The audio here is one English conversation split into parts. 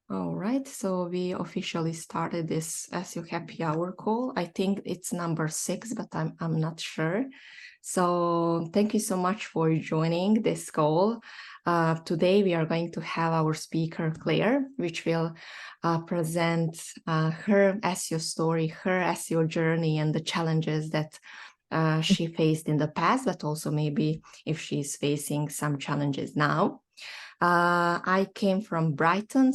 All right, so we officially started this SEO Happy Hour call. I think it's number 6, but I'm not sure. So thank you so much for joining this call. Today we are going to have our speaker Claire, which will present her SEO story, her SEO journey, and the challenges that she faced in the past, but also maybe if she's facing some challenges now. I came from Brighton,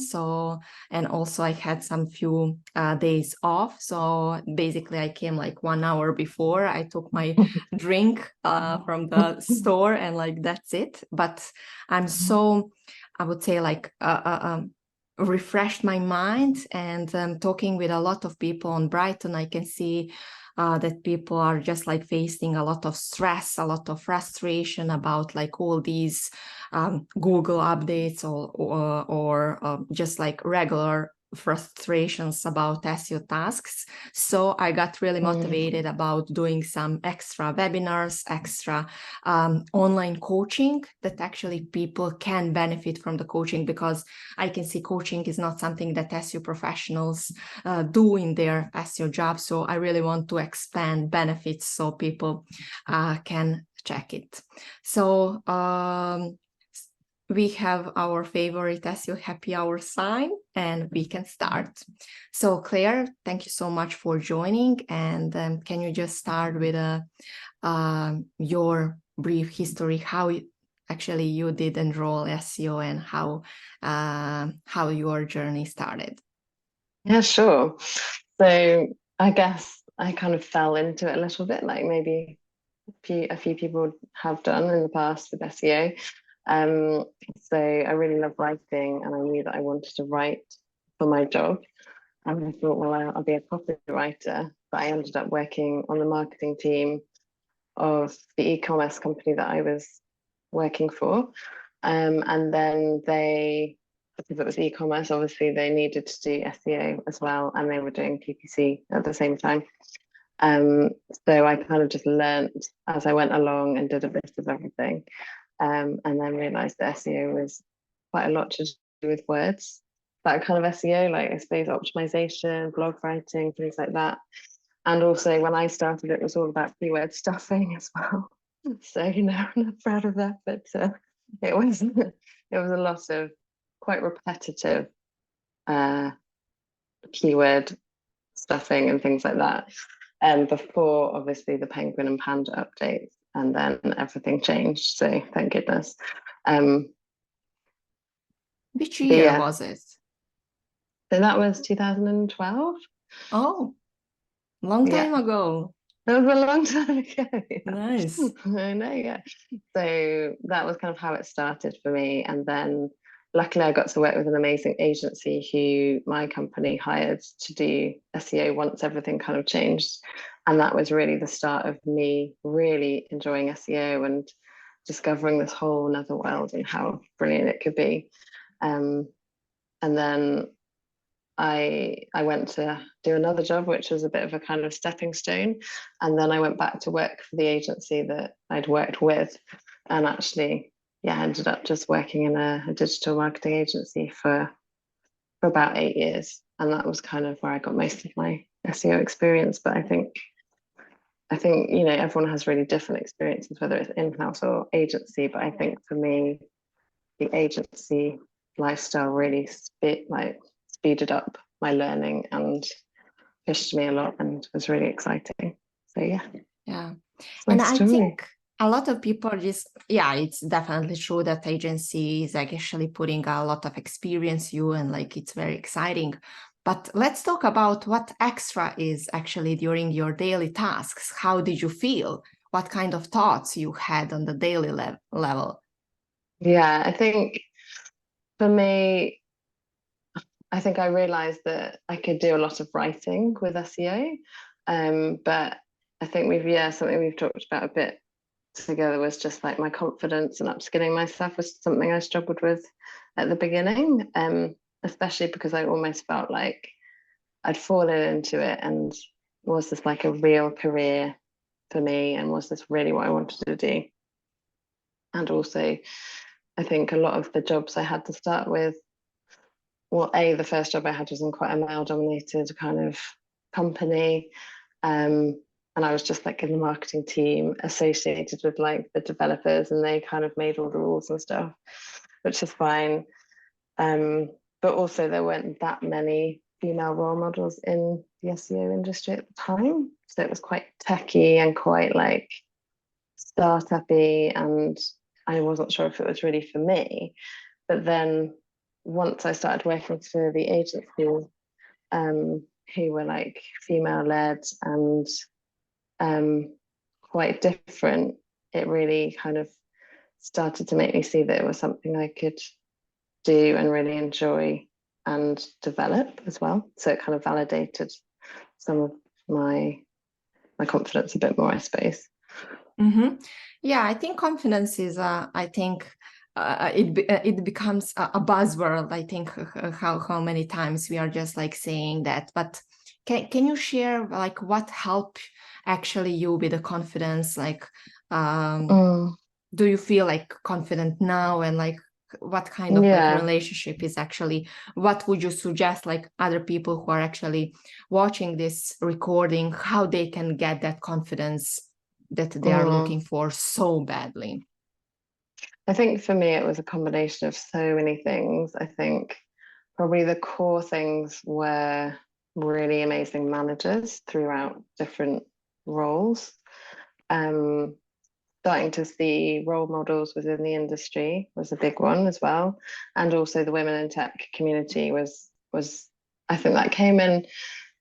and also I had some few days off. So basically, I came like 1 hour before. I took my drink from the store, and like that's it. But I'm so, I would say, like refreshed my mind, and talking with a lot of people on Brighton, I can see that people are just like facing a lot of stress, a lot of frustration about like all these Google updates or just like regular frustrations about SEO tasks. So I got really motivated about doing some extra webinars, extra online coaching that actually people can benefit from the coaching, because I can see coaching is not something that SEO professionals do in their SEO job. So I really want to expand benefits so people can check it. So we have our favorite SEO Happy Hour sign, and we can start. So Claire, thank you so much for joining. And can you just start with your brief history, how actually you did enroll SEO and how your journey started? Yeah, sure. So I guess I kind of fell into it a little bit, like maybe a few people have done in the past with SEO. So I really love writing, and I knew that I wanted to write for my job. And I thought, well, I'll be a copywriter, but I ended up working on the marketing team of the e-commerce company that I was working for. And then because it was e-commerce, obviously they needed to do SEO as well, and they were doing PPC at the same time. So I kind of just learned as I went along and did a bit of everything, and then realized that SEO was quite a lot to do with words. That kind of SEO, like I suppose optimization, blog writing, things like that. And also when I started, it was all about keyword stuffing as well. So I'm not proud of that, but it was it was a lot of quite repetitive keyword stuffing and things like that. Before obviously the penguin and panda updates, and then everything changed. So thank goodness. Which year was it? So that was 2012. Oh, long time ago. That was a long time ago. Nice. I know, yeah. So that was kind of how it started for me. And then luckily I got to work with an amazing agency who my company hired to do SEO once everything kind of changed. And that was really the start of me really enjoying SEO and discovering this whole another world and how brilliant it could be. And then I went to do another job, which was a bit of a kind of stepping stone. And then I went back to work for the agency that I'd worked with, and actually, yeah, ended up just working in a digital marketing agency for about 8 years. And that was kind of where I got most of my SEO experience. But I think, everyone has really different experiences, whether it's in-house or agency. But I think for me, the agency lifestyle really speeded up my learning and pushed me a lot, and was really exciting. So yeah, it's my and I story. think a lot of people it's definitely true that agency is actually putting a lot of experience you, and like it's very exciting. But let's talk about what extra is actually during your daily tasks. How did you feel? What kind of thoughts you had on the daily level? Yeah, I think for me, I think I realized that I could do a lot of writing with SEO. But I think something we've talked about a bit together was just like my confidence and upskilling myself was something I struggled with at the beginning. Especially because I almost felt like I'd fallen into it, and was this like a real career for me, and was this really what I wanted to do? And also, I think a lot of the jobs I had to start with well, the first job I had was in quite a male-dominated kind of company. And I was just like in the marketing team associated with like the developers, and they kind of made all the rules and stuff, which is fine. But also there weren't that many female role models in the SEO industry at the time. So it was quite techy and quite like startup-y, and I wasn't sure if it was really for me. But then once I started working for the agency, who were like female-led and quite different, it really kind of started to make me see that it was something I could do and really enjoy and develop as well. So it kind of validated some of my confidence a bit more, I suppose. Mm-hmm. Yeah, I think confidence is, I think it becomes a buzzword. I think how many times we are just like saying that. But can you share like what helped actually you with the confidence? Like, do you feel like confident now, and like what kind of like Yeah. relationship is actually, what would you suggest like other people who are actually watching this recording, how they can get that confidence that they are looking for so badly? I think for me it was a combination of so many things. I think probably the core things were really amazing managers throughout different roles. Starting to see role models within the industry was a big one as well, and also the women in tech community was I think that came in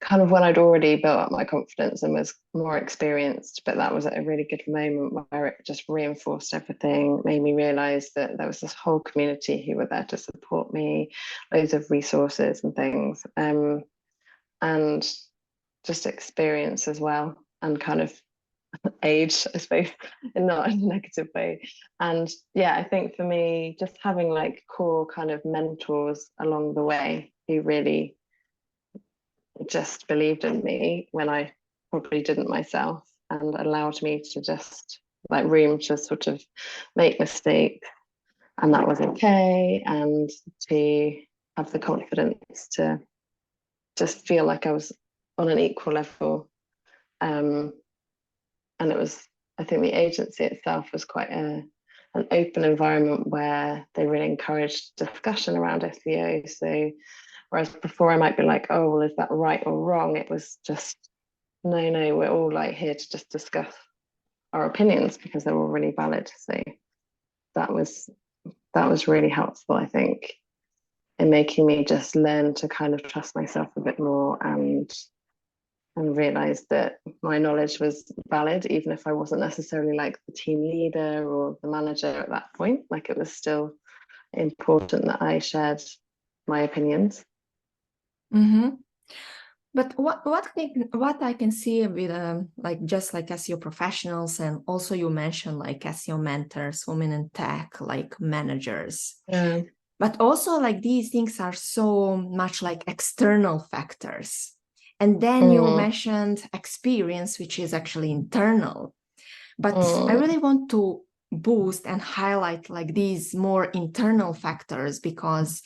kind of when I'd already built up my confidence and was more experienced, but that was at a really good moment where it just reinforced everything, made me realize that there was this whole community who were there to support me, loads of resources and things, and just experience as well, and kind of age, I suppose, and not in a negative way. And yeah, I think for me, just having like core kind of mentors along the way who really just believed in me when I probably didn't myself, and allowed me to just like room to sort of make mistakes, and that was okay, and to have the confidence to just feel like I was on an equal level. And it was, I think the agency itself was quite an open environment where they really encouraged discussion around SEO. So whereas before I might be like, oh, well, is that right or wrong? It was just, no, we're all like here to just discuss our opinions because they're all really valid. So that was really helpful, I think, in making me just learn to kind of trust myself a bit more, and realize that my knowledge was valid, even if I wasn't necessarily like the team leader or the manager at that point. Like it was still important that I shared my opinions. Mm-hmm. But what I can see with like just like SEO professionals, and also you mentioned like SEO mentors, women in tech, like managers. Yeah. But also like these things are so much like external factors. And then you mentioned experience, which is actually internal. But I really want to boost and highlight like these more internal factors, because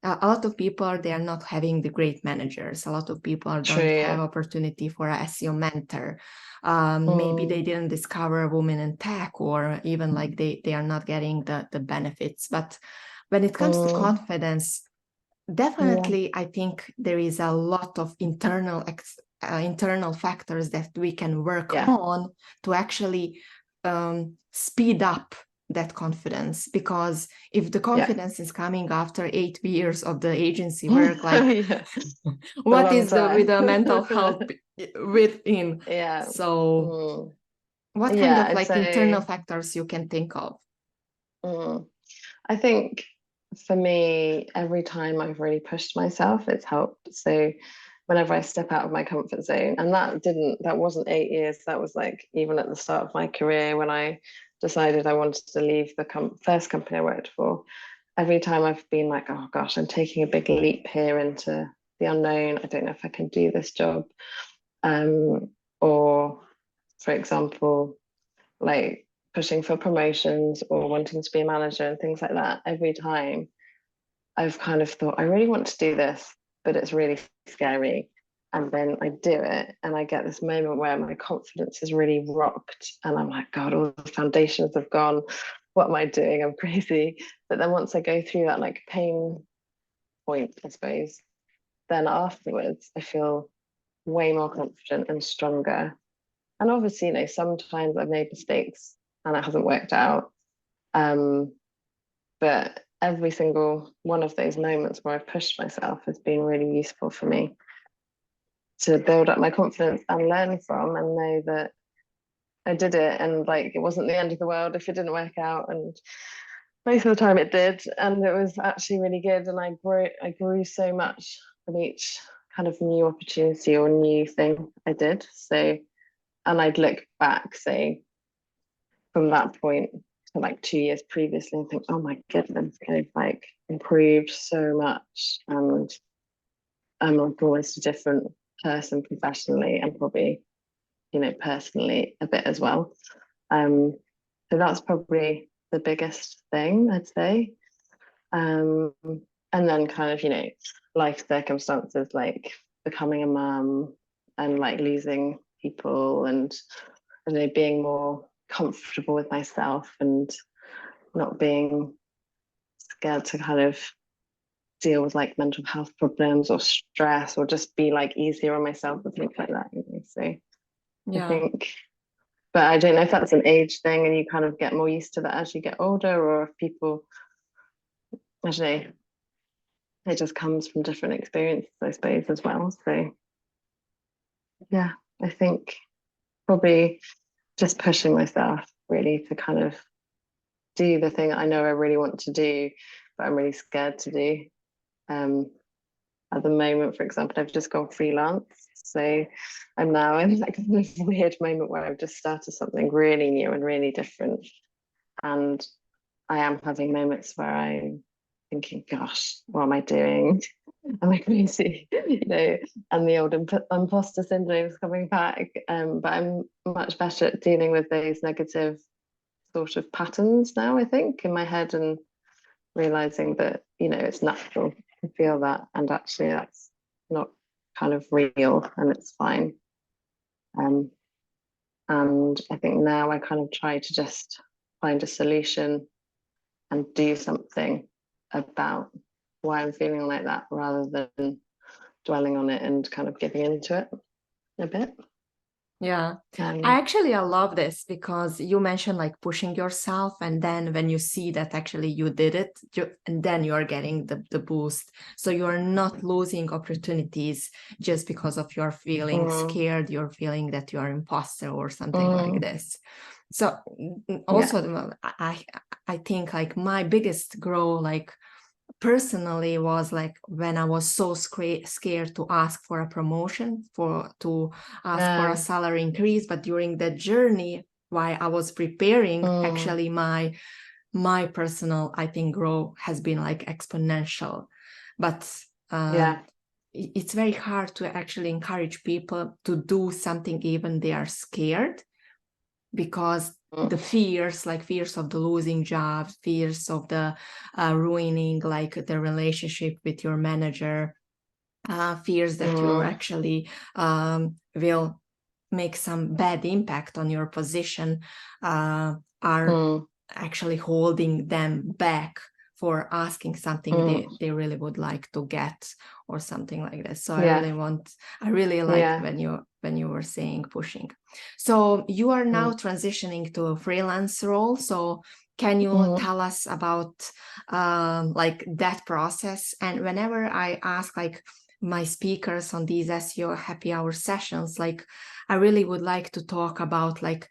a lot of people, they are not having the great managers. A lot of people True, don't yeah. have opportunity for a SEO mentor. Maybe they didn't discover a woman in tech, or even like they are not getting the benefits. But when it comes to confidence, definitely, I think there is a lot of internal factors that we can work on to actually speed up that confidence. Because if the confidence is coming after 8 years of the agency work, like what is with the mental health within? Yeah. So what kind of I'd like internal say, factors you can think of? I think for me, every time I've really pushed myself, it's helped. So whenever I step out of my comfort zone, and that wasn't 8 years, that was like even at the start of my career when I decided I wanted to leave the first company I worked for. Every time I've been like, oh gosh, I'm taking a big leap here into the unknown. I don't know if I can do this job. Or for example, like pushing for promotions or wanting to be a manager and things like that, every time I've kind of thought, I really want to do this, but it's really scary. And then I do it, and I get this moment where my confidence is really rocked, and I'm like, God, all the foundations have gone. What am I doing? I'm crazy. But then once I go through that like pain point, I suppose, then afterwards I feel way more confident and stronger. And obviously, sometimes I've made mistakes and it hasn't worked out. But every single one of those moments where I've pushed myself has been really useful for me to build up my confidence and learn from, and know that I did it, and like it wasn't the end of the world if it didn't work out. And most of the time it did, and it was actually really good. And I grew so much from each kind of new opportunity or new thing I did. So, and I'd look back, say, from that point to like 2 years previously, and think, oh my goodness, I've like improved so much, and I'm like almost a different person professionally, and probably, personally a bit as well. So that's probably the biggest thing, I'd say. And then kind of, life circumstances like becoming a mum and like losing people, and being more comfortable with myself and not being scared to kind of deal with like mental health problems or stress, or just be like easier on myself and things like that. So I Yeah. think, but I don't know if that's an age thing and you kind of get more used to that as you get older, or if people, I don't know, it just comes from different experiences, I suppose, as well. So yeah, I think probably just pushing myself really to kind of do the thing I know I really want to do, but I'm really scared to do. At the moment, for example, I've just gone freelance. So I'm now in that kind of weird moment where I've just started something really new and really different. And I am having moments where I'm thinking, gosh, what am I doing? Am I crazy? And the old imposter syndrome is coming back. But I'm much better at dealing with those negative sort of patterns now, I think, in my head, and realizing that, it's natural to feel that, and actually that's not kind of real, and it's fine. And I think now I kind of try to just find a solution and do something about why I'm feeling like that, rather than dwelling on it and kind of giving into it a bit. Yeah, Um, I love this because you mentioned like pushing yourself, and then when you see that actually you did it, and then you are getting the boost. So you are not losing opportunities just because of your feeling scared, you're feeling that you are imposter or something like this. So also I think like my biggest growth, like personally, was like when I was so scared to ask for a promotion, to ask for a salary increase. But during that journey, while I was preparing, actually my personal, I think, growth has been like exponential. But it's very hard to actually encourage people to do something even they are scared, because the fears, like fears of the losing job, fears of the ruining like the relationship with your manager, fears that you actually will make some bad impact on your position, are actually holding them back for asking something they really would like to get, or something like that. So I really like when you were saying pushing. So you are now transitioning to a freelance role. So can you tell us about like that process? And whenever I ask like my speakers on these SEO Happy Hour sessions, like I really would like to talk about like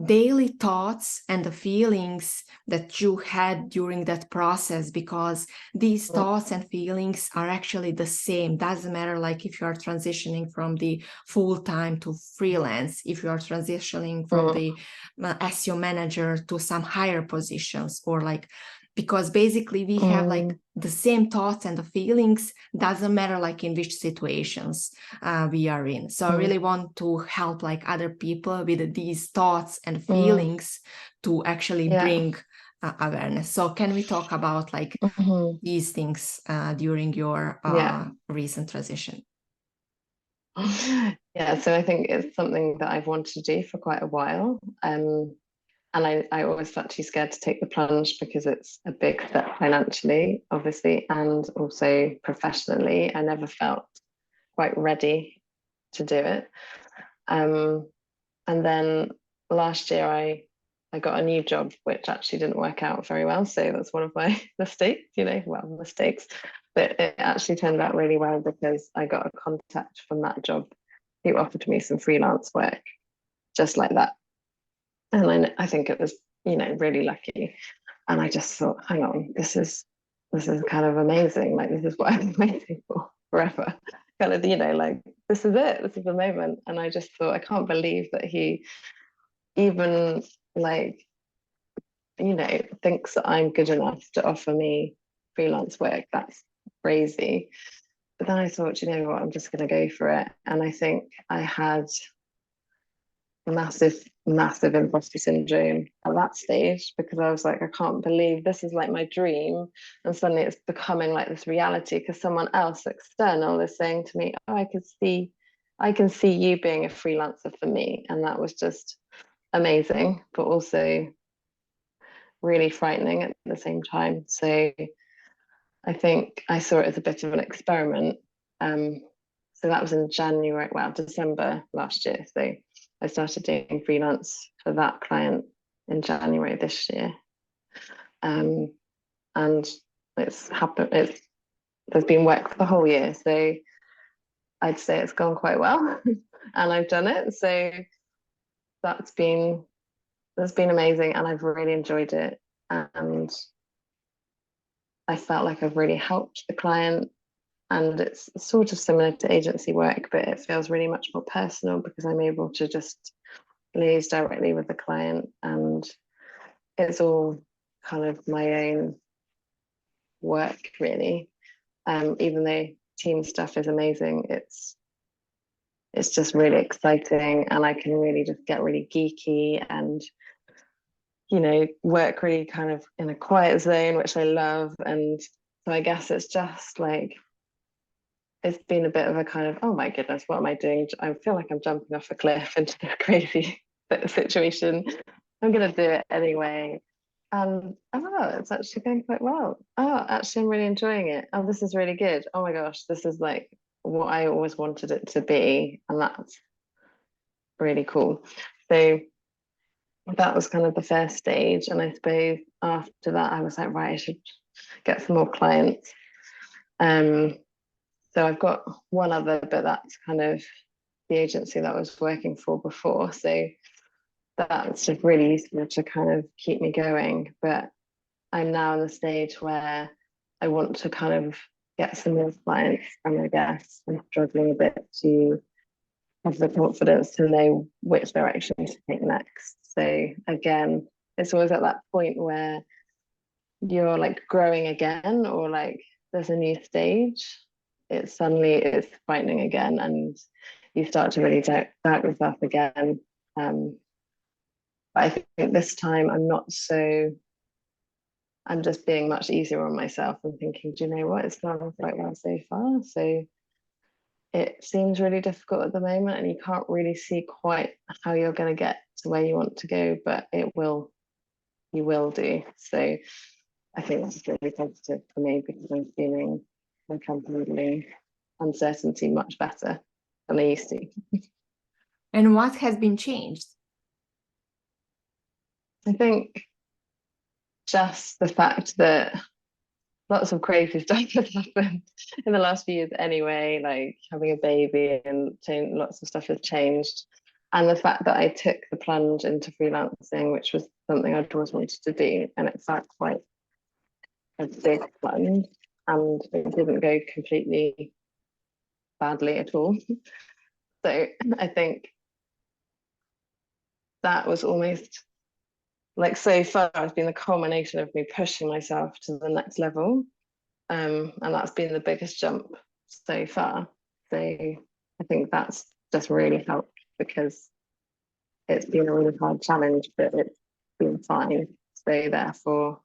daily thoughts and the feelings that you had during that process, because these thoughts and feelings are actually the same. Doesn't matter like if you are transitioning from the full-time to freelance, if you are transitioning from the SEO manager to some higher positions, or like, because basically we have like the same thoughts and the feelings, doesn't matter like in which situations we are in. So I really want to help like other people with these thoughts and feelings to actually bring awareness. So can we talk about like these things during your recent transition? Yeah, so I think it's something that I've wanted to do for quite a while. And I always felt too scared to take the plunge because it's a big step financially, obviously, and also professionally. I never felt quite ready to do it. And then last year I got a new job, which actually didn't work out very well. So that's one of my mistakes, mistakes. But it actually turned out really well because I got a contact from that job who offered me some freelance work just like that. And I think it was, really lucky. And I just thought, hang on, this is kind of amazing. Like, this is what I'm waiting for forever. Kind of, like, this is it. This is the moment. And I just thought, I can't believe that he even like, thinks that I'm good enough to offer me freelance work. That's crazy. But then I thought, you know what, I'm just going to go for it. And I think I had massive, massive imposter syndrome at that stage because I was like, I can't believe this is like my dream. And suddenly it's becoming like this reality because someone else external is saying to me, oh, I can see you being a freelancer for me. And that was just amazing, but also really frightening at the same time. So I think I saw it as a bit of an experiment. So that was in December last year. So I started doing freelance for that client in January this year. And it's happened, there's been work for the whole year. So I'd say it's gone quite well and I've done it. So that's been amazing and I've really enjoyed it. And I felt like I've really helped the client. And it's sort of similar to agency work, but it feels really much more personal because I'm able to just liaise directly with the client. And it's all kind of my own work, really. Even though team stuff is amazing, it's just really exciting. And I can really just get really geeky and work really kind of in a quiet zone, which I love. And so I guess it's just like, it's been a bit of a kind of, oh my goodness, what am I doing? I feel like I'm jumping off a cliff into this crazy situation. I'm going to do it anyway. And it's actually going quite well. Oh, actually, I'm really enjoying it. Oh, this is really good. Oh my gosh, this is like what I always wanted it to be. And that's really cool. So that was kind of the first stage. And I suppose after that, I was like, right, I should get some more clients. So I've got one other, but that's kind of the agency that I was working for before. So that's just really useful to kind of keep me going. But I'm now in the stage where I want to kind of get some more clients, and I guess I'm struggling a bit to have the confidence to know which direction to take next. So again, it's always at that point where you're like growing again, or like there's a new stage. It's frightening again, and you start to really doubt yourself again. But I think this time I'm just being much easier on myself and thinking, do you know what? It's gone quite well so far. So it seems really difficult at the moment, and you can't really see quite how you're going to get to where you want to go, but you will do. So I think that's really positive for me because I'm feeling like I'm handling uncertainty much better than I used to. And what has been changed? I think just the fact that lots of crazy stuff has happened in the last few years anyway, like having a baby and lots of stuff has changed. And the fact that I took the plunge into freelancing, which was something I'd always wanted to do, and it felt quite a big plunge, and it didn't go completely badly at all. So I think that was almost like, so far it's been the culmination of me pushing myself to the next level. And that's been the biggest jump so far. So I think that's just really helped because it's been a really hard challenge, but it's been fine. So therefore,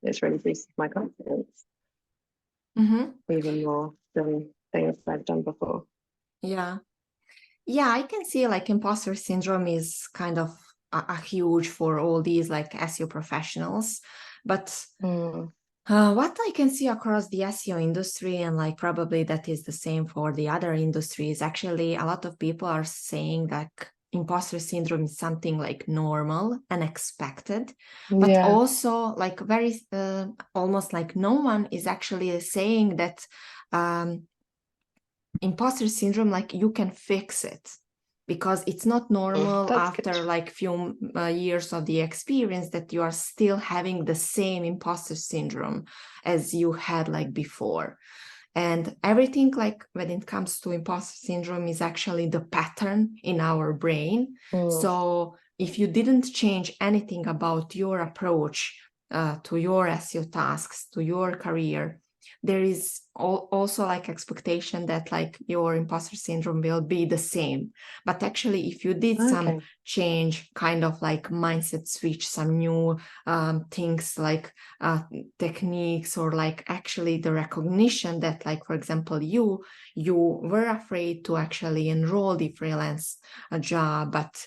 it's really boosted my confidence even more than things I've done before. Yeah. Yeah, I can see like imposter syndrome is kind of a huge for all these like SEO professionals. But what I can see across the SEO industry, and like probably that is the same for the other industries, actually a lot of people are saying that imposter syndrome is something like normal and expected, but also like very almost like no one is actually saying that imposter syndrome, like you can fix it, because it's not normal after good. like few years of the experience that you are still having the same imposter syndrome as you had like before. And everything like when it comes to imposter syndrome is actually the pattern in our brain. So if you didn't change anything about your approach to your SEO tasks, to your career, there is also like expectation that like your imposter syndrome will be the same. But actually, if you did some change, kind of like mindset switch, some new things like techniques, or like actually the recognition that like, for example, you were afraid to actually enroll the freelance job, but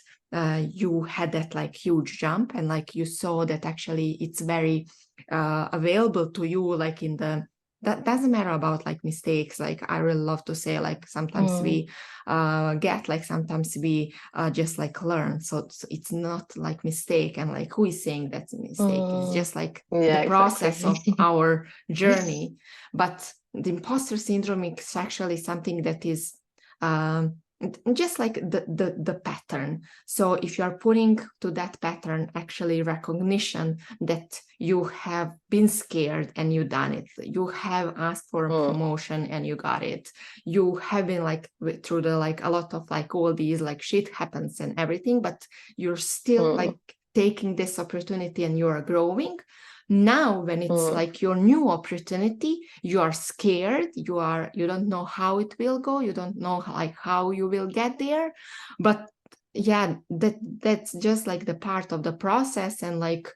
you had that like huge jump, and like you saw that actually it's very available to you, like in the that doesn't matter about like mistakes. Like I really love to say like sometimes we sometimes we just like learn. So it's not like mistake, and like who is saying that's a mistake? It's just like the process of our journey. But the imposter syndrome is actually something that is just like the pattern. So if you are putting to that pattern actually recognition that you have been scared and you done it, you have asked for a promotion and you got it, you have been like through the like a lot of like all these like shit happens and everything, but you're still like taking this opportunity and you are growing. Now when it's like your new opportunity, you are scared, you don't know how it will go, you don't know like how you will get there. But yeah, that's just like the part of the process, and like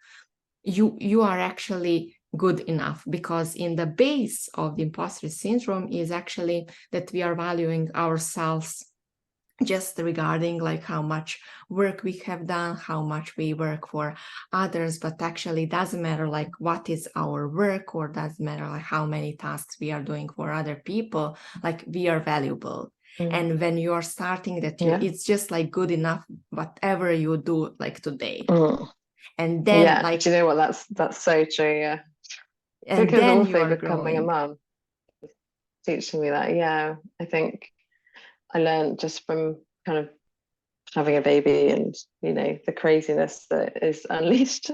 you are actually good enough, because in the base of the imposter syndrome is actually that we are valuing ourselves just regarding like how much work we have done, how much we work for others, but actually doesn't matter like what is our work, or doesn't matter like how many tasks we are doing for other people, like we are valuable. And when you are starting that, it's just like good enough whatever you do like today. And then like, do you know what, that's so true. And because then also you are becoming growing. a mum teaching me that. I think I learned just from kind of having a baby and the craziness that is unleashed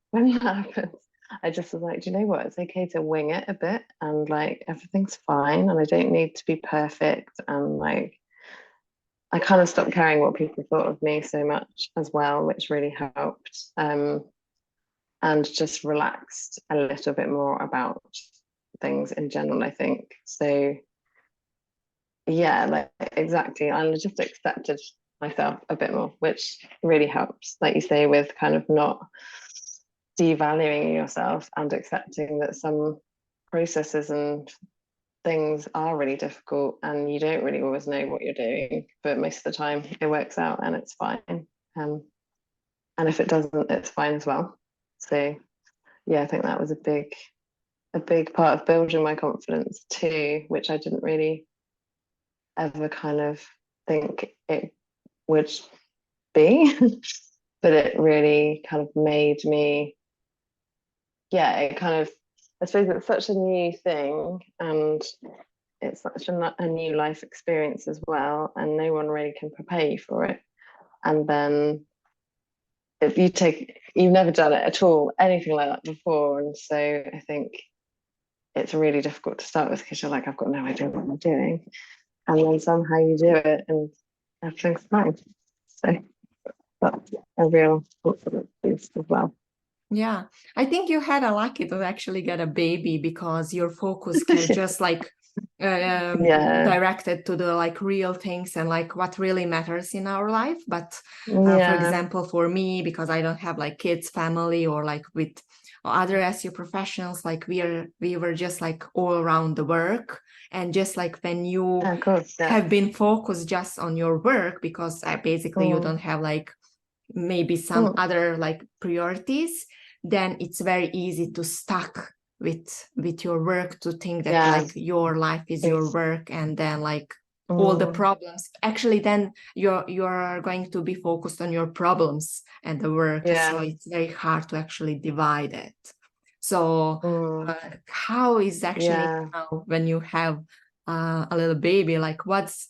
when that happens. I just was like, do you know what, it's okay to wing it a bit, and like everything's fine, and I don't need to be perfect, and like I kind of stopped caring what people thought of me so much as well, which really helped, and just relaxed a little bit more about things in general, I think. So yeah, like exactly, I just accepted myself a bit more, which really helps, like you say, with kind of not devaluing yourself and accepting that some processes and things are really difficult and you don't really always know what you're doing, but most of the time it works out and it's fine, and if it doesn't, it's fine as well. So yeah, I think that was a big part of building my confidence too, which I didn't really ever kind of think it would be but it really kind of made me, it kind of, I suppose it's such a new thing, and it's such a new life experience as well, and no one really can prepare you for it. And then if you've never done it at all, anything like that before, and so I think it's really difficult to start with, because you're like, I've got no idea what I'm doing, and then somehow you do it and everything's fine. So that's a real confidence boost as well. Yeah, I think you had a lucky to actually get a baby, because your focus can just like Yeah. directed to the like real things and like what really matters in our life. But for Yeah. example, for me, because I don't have like kids, family, or like with other SEO professionals, like we were just like all around the work. And just like when you Of course. Yeah. have been focused just on your work, because basically you don't have like maybe some other like priorities, then it's very easy to stuck with your work, to think that like your life is your work, and then like all the problems, actually then you're going to be focused on your problems and the work. So it's very hard to actually divide it. So how is actually now when you have a little baby, like what's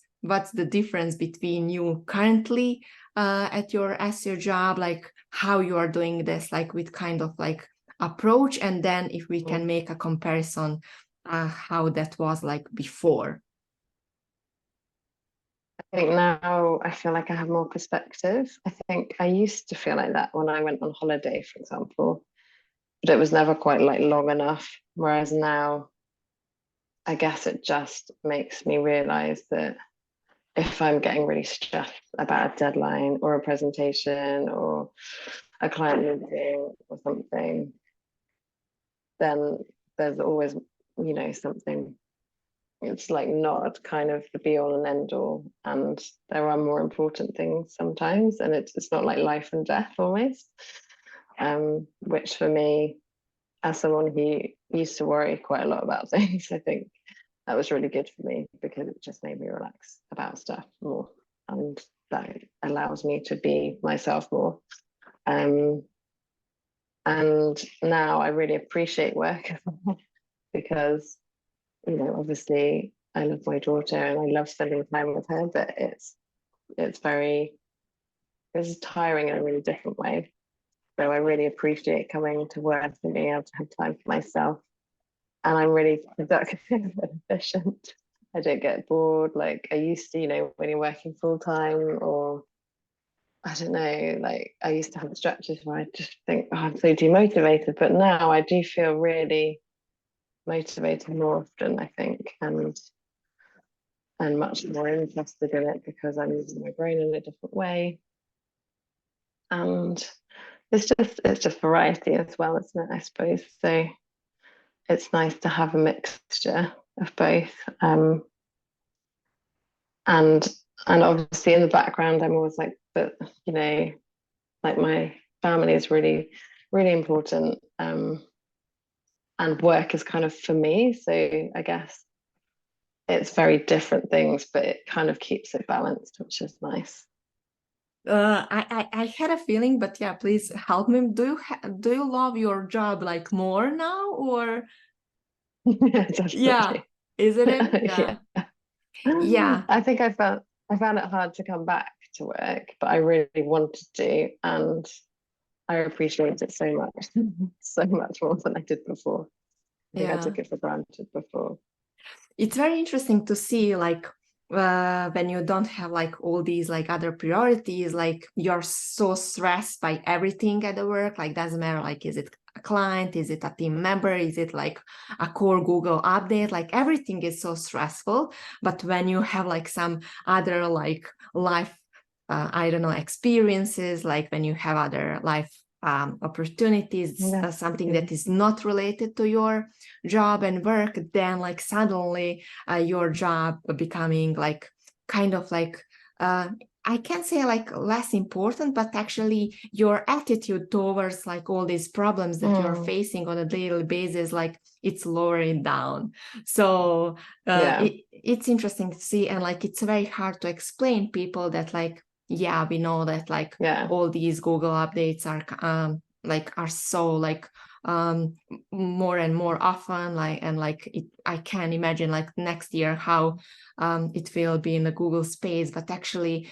the difference between you currently at your SEO job, like how you are doing this, like with kind of like approach, and then if we can make a comparison how that was like before. I think now I feel like I have more perspective. I think I used to feel like that when I went on holiday, for example, but it was never quite like long enough. Whereas now, I guess it just makes me realize that if I'm getting really stressed about a deadline or a presentation or a client meeting or something, then there's always, something. It's like not kind of the be all and end all, and there are more important things sometimes, and it's not like life and death almost. Which for me, as someone who used to worry quite a lot about things, I think that was really good for me, because it just made me relax about stuff more, and that allows me to be myself more. And now I really appreciate work because, obviously I love my daughter and I love spending time with her, but it's tiring in a really different way. So I really appreciate coming to work and being able to have time for myself. And I'm really productive and efficient. I don't get bored like I used to, when you're working full time, or I don't know, like I used to have stretches where I just think, oh, I'm so demotivated. But now I do feel really motivated more often, I think, and much more interested in it because I'm using my brain in a different way. And it's just variety as well, isn't it, I suppose? So it's nice to have a mixture of both. And obviously in the background, I'm always like, but like my family is really, really important. And work is kind of for me. So I guess it's very different things, but it kind of keeps it balanced, which is nice. I had a feeling, but yeah, please help me. Do you love your job like more now, or Yeah, definitely. yeah, isn't it? Yeah. Yeah. I think I found it hard to come back to work, but I really wanted to, and I appreciate it so much, so much more than I did before. I think I took it for granted before. It's very interesting to see like when you don't have like all these like other priorities, like you're so stressed by everything at the work, like doesn't matter, like is it a client, is it a team member, is it like a core Google update, like everything is so stressful. But when you have like some other like life I don't know, experiences, like when you have other life opportunities, something that is not related to your job and work, then like suddenly your job becoming like kind of like I can't say like less important, but actually your attitude towards like all these problems that you're facing on a daily basis, like it's lowering down. So it's interesting to see, and like it's very hard to explain people that like, yeah, we know that like all these Google updates are so like more and more often, like, and like I can imagine like next year how it will be in the Google space, but actually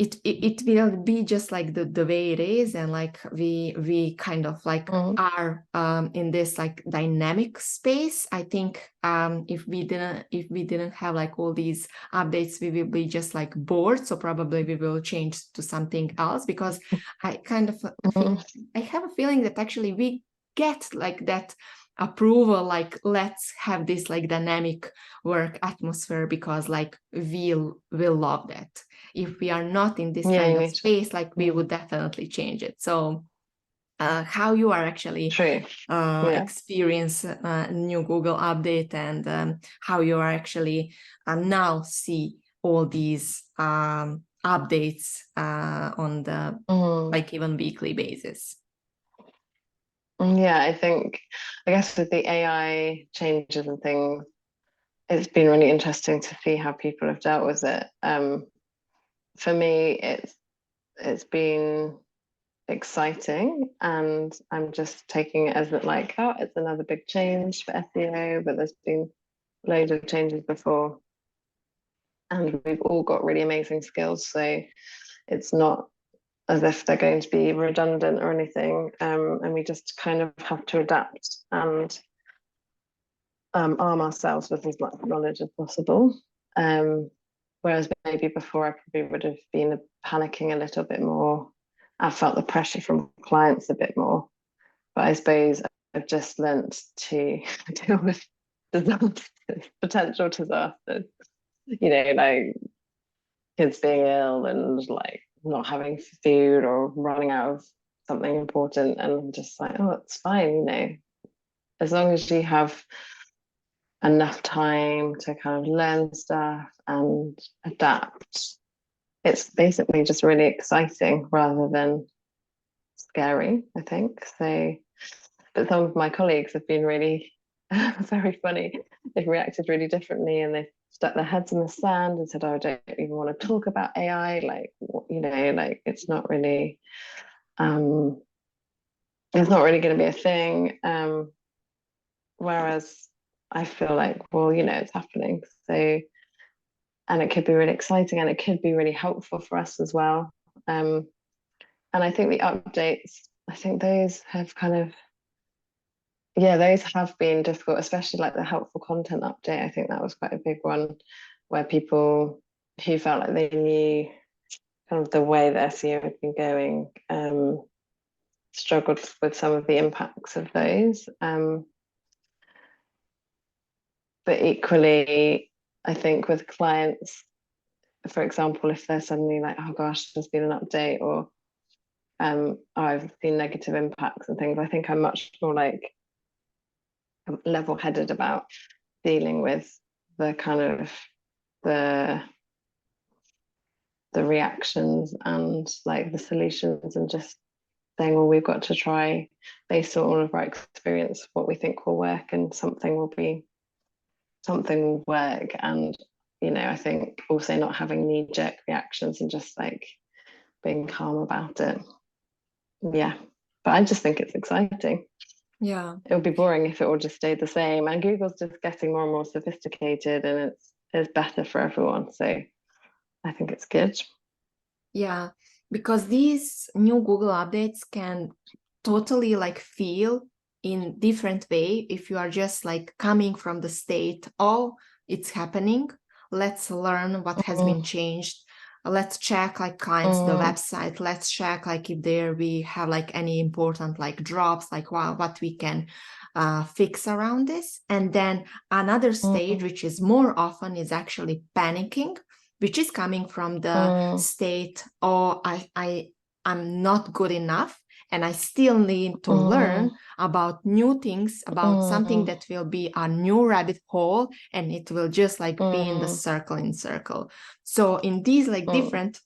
it will be just like the way it is, and like we kind of like are in this like dynamic space. I think if we didn't have like all these updates, we will be just like bored, so probably we will change to something else, because I kind of think I have a feeling that actually we get like that approval, like let's have this like dynamic work atmosphere, because like we'll love that. If we are not in this Yeah, kind you of need to. space, like we would definitely change it. So how you are actually True. Yeah. experience new Google update, and how you are actually now see all these updates on the like even weekly basis. Yeah, I guess with the AI changes and things, it's been really interesting to see how people have dealt with it. For me, it's been exciting, and I'm just taking it as like, oh, it's another big change for SEO, but there's been loads of changes before, and we've all got really amazing skills, so it's not as if they're going to be redundant or anything, and we just kind of have to adapt and arm ourselves with as much knowledge as possible. Whereas maybe before I probably would have been panicking a little bit more. I felt the pressure from clients a bit more. But I suppose I've just learnt to deal with disasters, potential disasters. Like kids being ill and like not having food or running out of something important. And I'm just like, oh, it's fine, as long as you have enough time to kind of learn stuff and adapt. It's basically just really exciting rather than scary, I think. So, but some of my colleagues have been really very funny. They've reacted really differently, and they've stuck their heads in the sand and said, "Oh, I don't even want to talk about AI. Like, like it's not really, um, it's not really going to be a thing." Whereas I feel like, well, it's happening. So, and it could be really exciting, and it could be really helpful for us as well. And I think the updates, I think those have those have been difficult, especially like the helpful content update. I think that was quite a big one, where people who felt like they knew kind of the way that SEO had been going struggled with some of the impacts of those. But equally, I think with clients, for example, if they're suddenly like, oh gosh, there's been an update, or I've seen negative impacts and things, I think I'm much more like level-headed about dealing with the kind of the reactions and like the solutions, and just saying, well, we've got to try based on all of our experience what we think will work, and something will work. And I think also not having knee-jerk reactions and just like being calm about it. Yeah, but I just think it's exciting. Yeah, it would be boring if it all just stayed the same, and Google's just getting more and more sophisticated, and it's better for everyone, so I think it's good. yeah, because these new Google updates can totally like feel in different way if you are just like coming from the state, oh, it's happening, let's learn what has been changed, let's check like clients the website, let's check like if there we have like any important like drops, like wow, what we can fix around this. And then another stage, which is more often, is actually panicking, which is coming from the state, oh, I'm not good enough, and I still need to learn about new things, about something that will be a new rabbit hole, and it will just like be in the circle. So in these like different,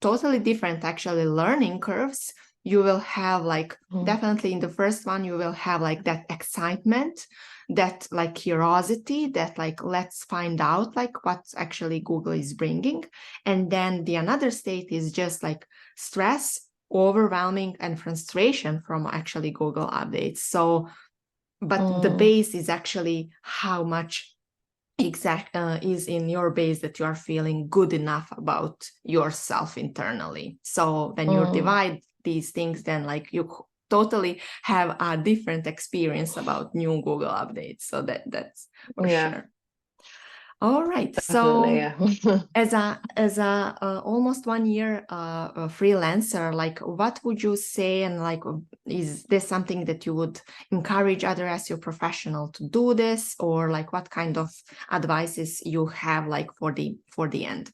totally different actually learning curves, you will have like definitely in the first one, you will have like that excitement, that like curiosity, that like let's find out like what actually Google is bringing. And then the another state is just like stress, overwhelming, and frustration from actually Google updates. So but the base is actually how much is in your base that you are feeling good enough about yourself internally. So when you divide these things, then like you totally have a different experience about new Google updates. So that's for sure. All right. Definitely, So yeah. as a almost 1 year a freelancer, like what would you say, and like is this something that you would encourage other SEO professional to do this, or like what kind of advices you have like for the end?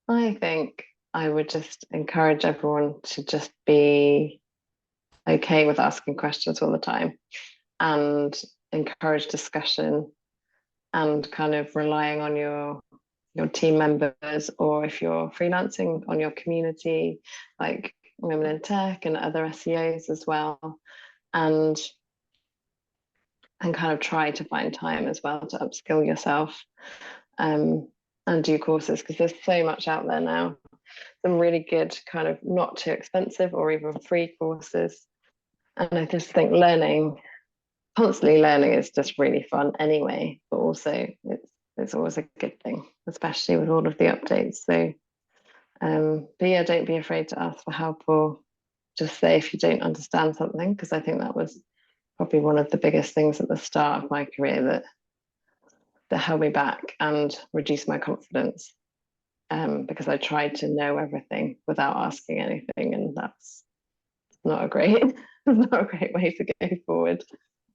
I think I would just encourage everyone to just be okay with asking questions all the time and encourage discussion and kind of relying on your team members, or if you're freelancing, on your community, like Women in Tech and other SEOs as well, and kind of try to find time as well to upskill yourself, um, and do courses, because there's so much out there now. Some really good kind of not too expensive or even free courses. And I just think constantly learning is just really fun anyway, but also it's always a good thing, especially with all of the updates. So but yeah, don't be afraid to ask for help, or just say if you don't understand something, because I think that was probably one of the biggest things at the start of my career that held me back and reduced my confidence, because I tried to know everything without asking anything, and that's not a great not a great way to go forward.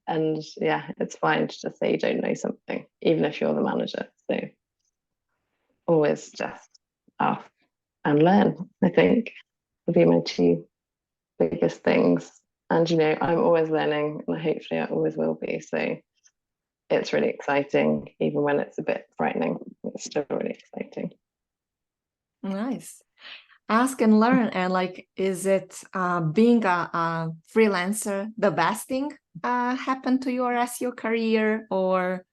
And yeah, it's fine to just say you don't know something, even if you're the manager. So always just ask and learn, I think, would be my two biggest things. And I'm always learning, and hopefully I always will be. So it's really exciting, even when it's a bit frightening. It's still really exciting. Nice. Ask and learn. And like, is it being a freelancer the best thing happened to your SEO career, or?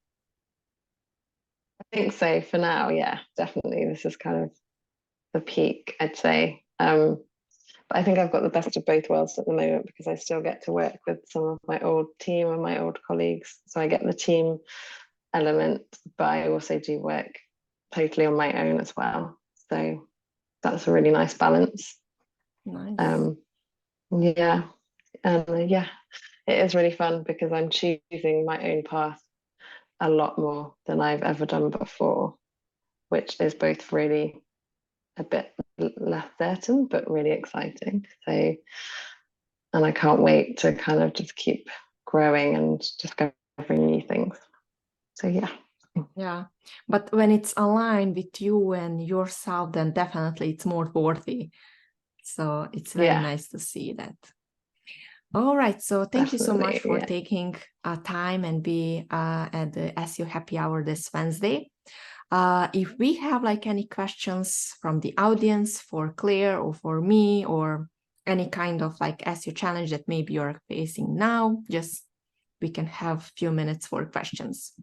I think so for now. Yeah, definitely. This is kind of the peak, I'd say. But I think I've got the best of both worlds at the moment, because I still get to work with some of my old team and my old colleagues. So I get the team element, but I also do work totally on my own as well. So that's a really nice balance. Nice. Yeah. And yeah, it is really fun, because I'm choosing my own path a lot more than I've ever done before, which is both really a bit less certain, but really exciting. So, and I can't wait to kind of just keep growing and discovering new things. So yeah. Yeah, but when it's aligned with you and yourself, then definitely it's more worthy. So it's very Yeah, nice to see that. All right, so thank you so much definitely. for Yeah. taking time and be at the SEO Happy Hour this Wednesday. If we have like any questions from the audience for Claire or for me, or any kind of like SEO challenge that maybe you're facing now, just we can have a few minutes for questions.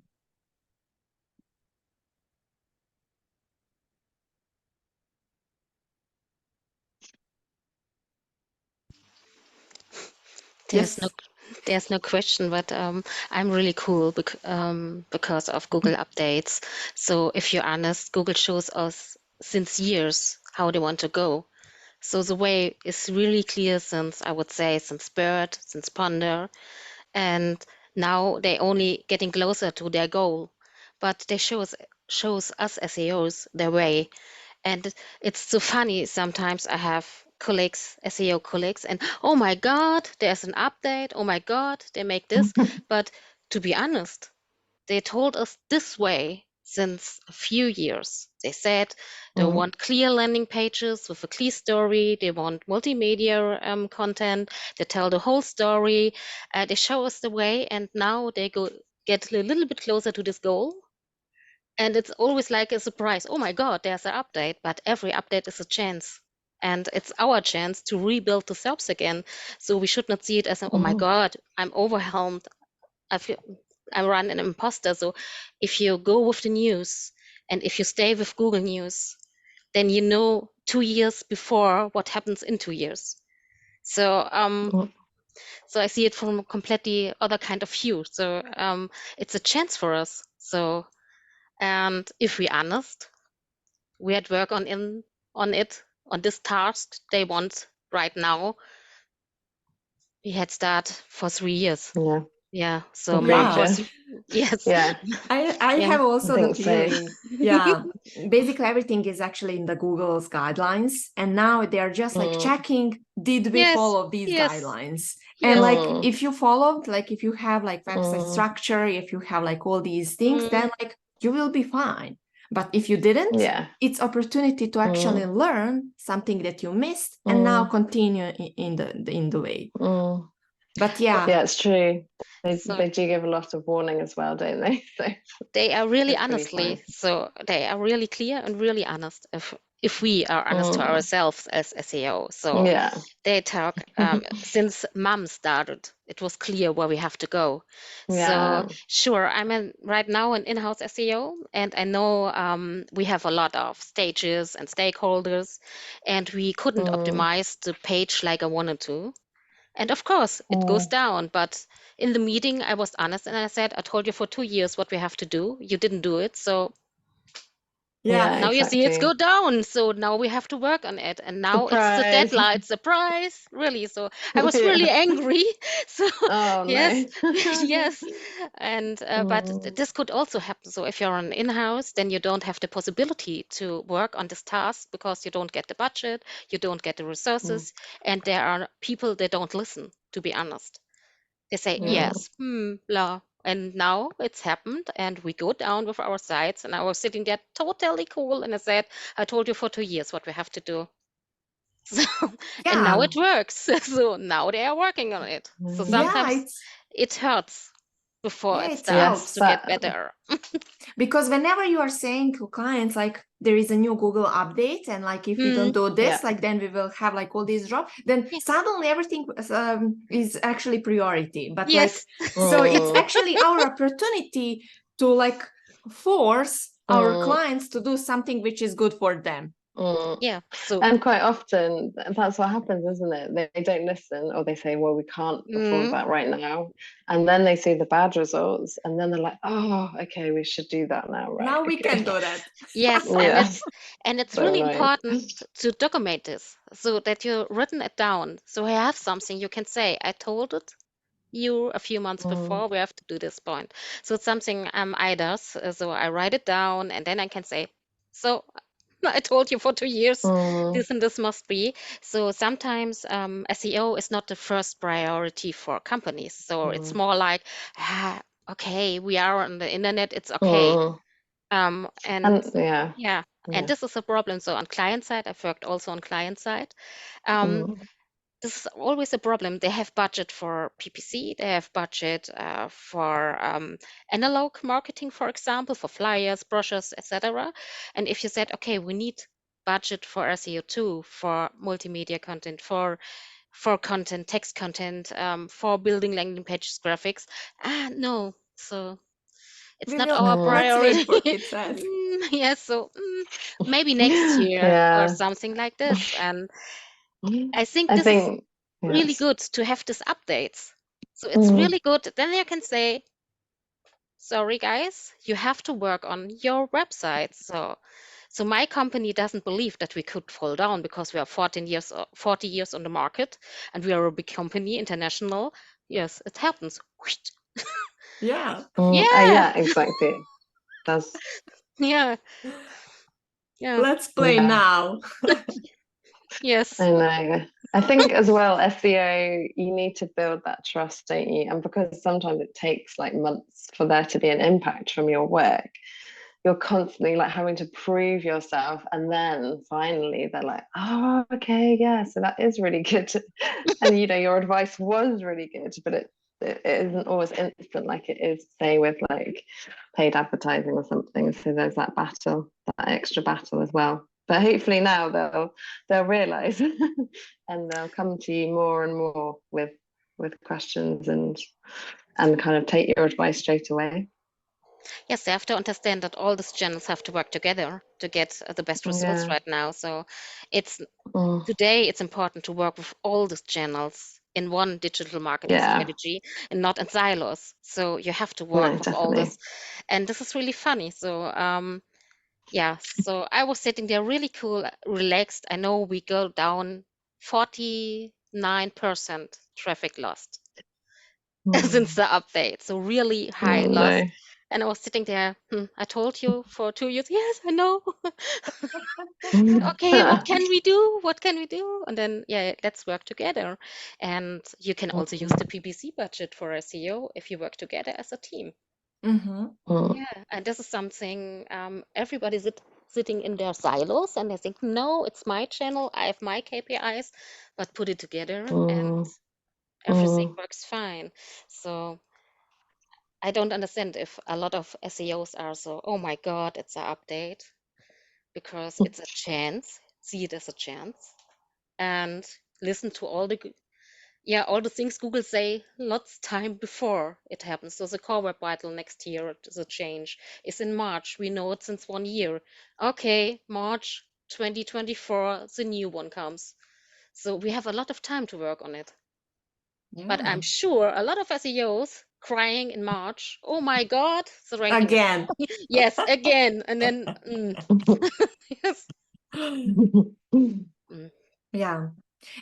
There's no Yes. there's no question, but I'm really cool because of Google updates. So if you're honest, Google shows us since years how they want to go. So the way is really clear since, I would say, since BERT, since Ponder, and now they only getting closer to their goal. But they shows us SEOs their way. And it's so funny. Sometimes I have colleagues, SEO colleagues, and oh my God, there's an update. Oh my God, they make this. But to be honest, they told us this way since a few years. They said they Mm. want clear landing pages with a clear story. They want multimedia content. They tell the whole story. They show us the way, and now they get a little bit closer to this goal, and it's always like a surprise. Oh my God, there's an update, but every update is a chance. And it's our chance to rebuild the SERPs again. So we should not see it as, oh my Mm. God, I'm overwhelmed. I feel I run an imposter. So if you go with the news and if you stay with Google News, then you know 2 years before what happens in 2 years. So Mm. so I see it from a completely other kind of view. So it's a chance for us. So, and if we're honest, we had work on this task they want right now. We had start for 3 years. Yeah. Yeah. So Agreed. Yeah. Marcos Yeah. Yes. Yeah, I Yeah. have I also the think so. feeling, yeah, basically everything is actually in the Google's guidelines, and now they are just like Mm, checking, did we Yes. follow these Yes. guidelines? And Yes. like mm, if you followed, like if you have like website mm, structure, if you have like all these things, Mm, then like you will be fine. But if you didn't, yeah. it's opportunity to actually Mm, learn something that you missed and now mm, continue in the way. mm. But yeah, Yeah, it's true. so They do give a lot of warning as well, don't they? So they are really it's pretty fine. honestly, so they are really clear and really honest if we are honest to Mm, ourselves as SEO. So yeah. they talk since mom started, it was clear where we have to go. So Yeah. sure, right now an in-house SEO, and I know we have a lot of stages and stakeholders, and we couldn't Mm, optimize the page like I wanted to. And of course, it goes mm, down. But in the meeting, I was honest and I said, I told you for 2 years what we have to do. You didn't do it. So yeah, yeah, now you see it's exactly. go down. So now we have to work on it. And now it's the Surprise. deadline. Surprise. Really. So I was really Yeah. angry. So Oh yes, no. yes. And but Mm, this could also happen. So if you're an in-house, then you don't have the possibility to work on this task because you don't get the budget, you don't get the mm, resources, and there are people that don't listen, to be honest. They say, mm, yes, blah. And now it's happened, and we go down with our sites. And I was sitting there totally cool. And I said, I told you for 2 years what we have to do. So, and now yeah, it works. So now they are working on it. So mm. yeah, sometimes it's it hurts before yeah, it it starts Yes, to helps. get that. better. Because whenever you are saying to clients like there is a new Google update and like if we don't Mm, do Yeah. this, like then we will have like all these drops, then yeah. suddenly everything is actually priority. But like Yes. so it's Mm, actually our opportunity to like force our mm, clients to do something which is good for them. mm. Yeah. So, And quite often that's what happens, isn't it? They don't listen or they say, well, we can't afford mm, that right now. And then they see the bad results and then they're like, oh, okay, we should do that now, right? Now we can Okay. do that. yes. Yeah. And it's So really annoying. important to document this so that you written it down. So I have something you can say. I told it you a few months Mm, before we have to do this point. So it's something I does. So I write it down and then I can say, so I told you for 2 years mm, this and this must be. So sometimes SEO is not the first priority for companies. So it's mm, more like, okay, we are on the internet, it's okay. mm. And And yeah, yeah, and yeah. this is a problem. So on client side, I've worked also on client side. Um, Mm, this is always a problem. They have budget for PPC, they have budget for analog marketing, for example, for flyers, brochures, etc. And if you said, okay, we need budget for SEO too, for multimedia content, for content, text content, for building landing pages, graphics, no. So it's We not will our mm. let's wait for priority. it says. Yes, so maybe next year or Yeah. something like this. And I think I this is think, really yes. good to have these updates. So it's Mm, really good. Then you can say, sorry guys, you have to work on your website. So my company doesn't believe that we could fall down because we are 40 years on the market and we are a big company, international. Yes, it happens. Yeah. Yeah, yeah, exactly. That's, yeah, yeah, Let's play yeah. now. yes. I know. I think as well, SEO, you need to build that trust, don't you? And because sometimes it takes like months for there to be an impact from your work, you're constantly like having to prove yourself. And then finally they're like, oh, okay, yeah, so that is really good. And your advice was really good, but it isn't always instant like it is, say, with like paid advertising or something. So there's that battle, that extra battle as well. But hopefully now they'll realize and they'll come to you more and more with questions and kind of take your advice straight away. Yes, they have to understand that all these channels have to work together to get the best results Yeah. right now. So it's Mm, today it's important to work with all these channels in one digital marketing yeah. strategy and not in silos. So you have to work No, with all definitely. this. And this is really funny. So yeah, so I was sitting there really cool, relaxed. I know we go down 49% traffic lost. since the update. So really high Oh, loss. no. And I was sitting there, I told you for 2 years, yes, I know. Okay, what can we do? What can we do? And then, yeah, let's work together. And you can also use the PPC budget for SEO if you work together as a team. Yeah, and this is something everybody's sitting in their silos and they think, no, it's my channel, I have my KPIs, but put it together and everything works fine. So I don't understand if a lot of SEOs are so, oh my God, it's an update, because it's a chance, see it as a chance, and listen to all the things Google say lots time before it happens. So the core web vital next year, the change is in March. We know it since 1 year. Okay, March 2024, the new one comes. So we have a lot of time to work on it. But I'm sure a lot of SEOs crying in March, oh my God, the ranking. Again. Yes, again. And then, yes. Yeah.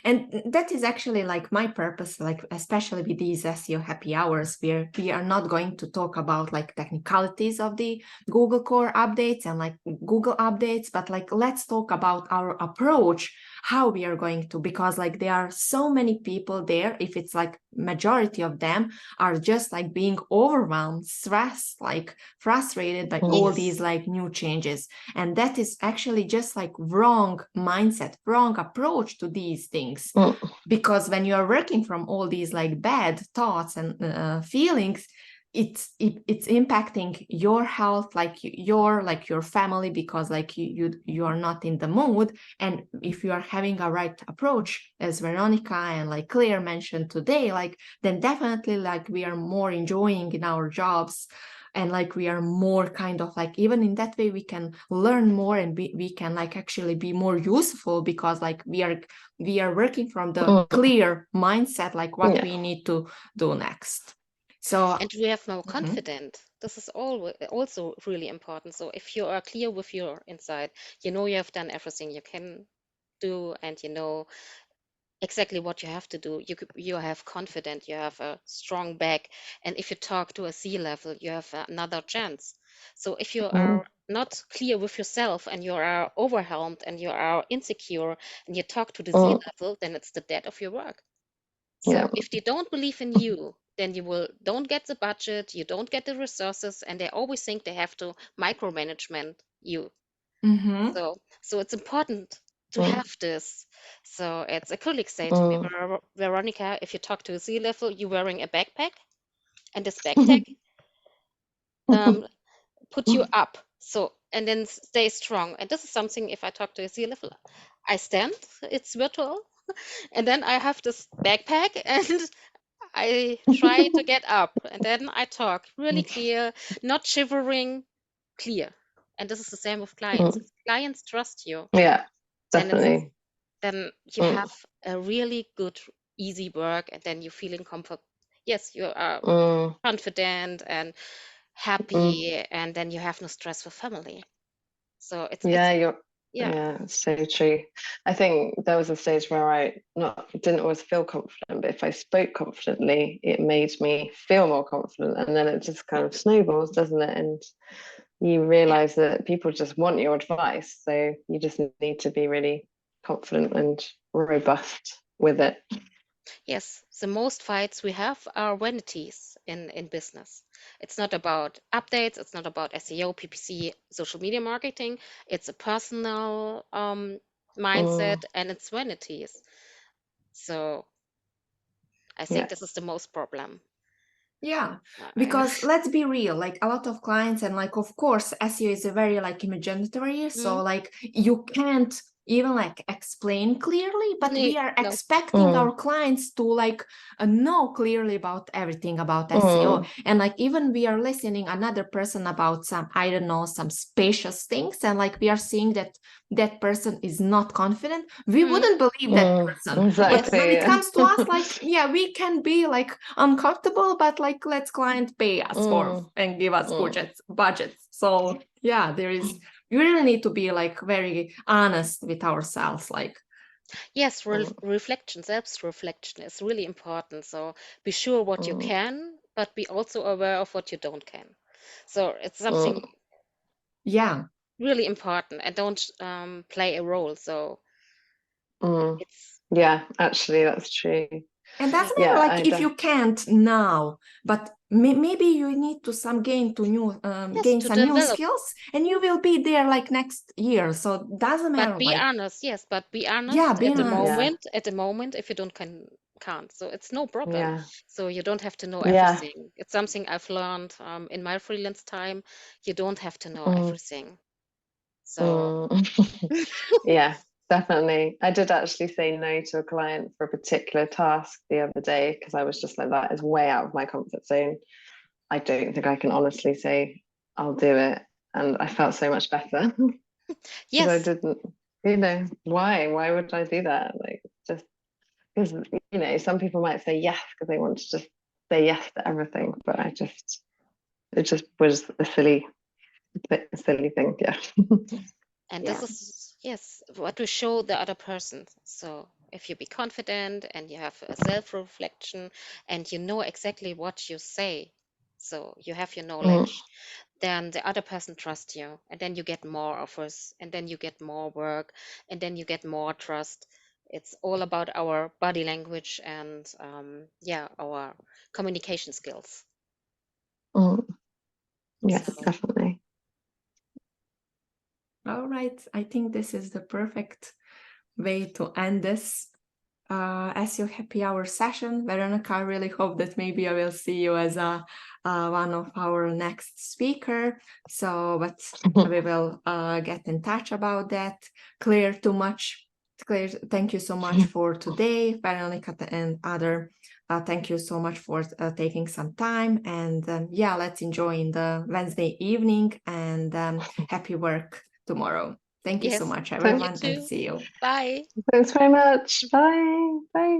And that is actually like my purpose, like especially with these SEO happy hours, where we are not going to talk about like technicalities of the Google core updates and like Google updates, but like let's talk about our approach, how we are going to, because like there are so many people there, if it's like majority of them are just like being overwhelmed, stressed, like frustrated by all these like new changes. And that is actually just like wrong mindset, wrong approach to these things. Because when you are working from all these like bad thoughts and feelings, it's impacting your health, like your family, because like you are not in the mood. And if you are having a right approach, as Veronica and like Claire mentioned today, like then definitely like we are more enjoying in our jobs, and like we are more kind of like, even in that way we can learn more, and we can like actually be more useful, because like we are working from the clear mindset, like what we need to do next. So and we have no confidence. This is also really important. So if you are clear with your inside, you know you have done everything you can do, and you know exactly what you have to do. You have confidence, you have a strong back, and if you talk to a C-level, you have another chance. So if you are not clear with yourself and you are overwhelmed and you are insecure and you talk to the C-level, then it's the death of your work. So if they don't believe in you, then you don't get the budget, you don't get the resources, and they always think they have to micromanagement you. So it's important to have this. So it's a colleague say to me, Veronica, if you talk to a C-level, you're wearing a backpack, and this backpack put you up. So and then stay strong. And this is something, if I talk to a C-level, I stand, it's virtual, and then I have this backpack and I try to get up, and then I talk really clear, not shivering, clear. And this is the same with clients. If clients trust you, Yeah, then definitely. then you have a really good, easy work, and then you're feeling comfort. Yes, you are confident and happy, and then you have no stress with family. So it's it's so true. I think there was a stage where I didn't always feel confident, but if I spoke confidently, it made me feel more confident, and then it just kind of snowballs, doesn't it? And you realize that people just want your advice, so you just need to be really confident and robust with it. Yes, the most fights we have are vanities in business. It's not about updates, it's not about SEO, PPC, social media marketing. It's a personal mindset, and it's vanities. So I think this is the most problem. Yeah, because let's be real, like a lot of clients, and like of course SEO is a very like imaginary, so like you can't even like explain clearly, but we are expecting our clients to like know clearly about everything about SEO. And like even we are listening another person about some, I don't know, some spacious things, and like we are seeing that that person is not confident, we wouldn't believe that person. Exactly. But when it comes to us, like yeah, we can be like uncomfortable, but like let's client pay us for and give us budgets. So yeah, there is, you really need to be like very honest with ourselves, like Yes, reflection, self-reflection is really important. So be sure what you can, but be also aware of what you don't can. So it's something Yeah. really important, and don't play a role. So it's Yeah, actually, that's true. And doesn't yeah. matter, Yeah, like if you can't now, but maybe you need to Yes, gain to some new develop. skills, and you will be there like next year. So doesn't But matter, be like honest, yes, but be yeah, honest being yeah, at the moment, if you can't. So it's no problem. yeah, So you don't have to know yeah. everything. It's something I've learned in my freelance time. You don't have to know Mm, everything. So mm. Yeah, definitely. I did actually say no to a client for a particular task the other day because I was just like, that is way out of my comfort zone. I don't think I can honestly say I'll do it. And I felt so much better because I yes, didn't, why? Why would I do that? Like, just because, some people might say yes because they want to just say yes to everything. But it just was a silly thing. Yeah. and this yeah. is yes what to show the other person. So if you be confident and you have a self-reflection and you know exactly what you say, so you have your Mm, knowledge, then the other person trusts you, and then you get more offers, and then you get more work, and then you get more trust. It's all about our body language and yeah, our communication skills. mm. Yeah, So definitely. All right. I think this is the perfect way to end this SEO Happy Hour session. Veronica, I really hope that maybe I will see you as one of our next speaker. So, but we will get in touch about that. Claire, thank you so much for today. Veronica and other, thank you so much for taking some time. And yeah, let's enjoy in the Wednesday evening, and happy work tomorrow. Thank you so yes, much, you everyone, and too. see you. Bye. Thanks very much. Bye. Bye.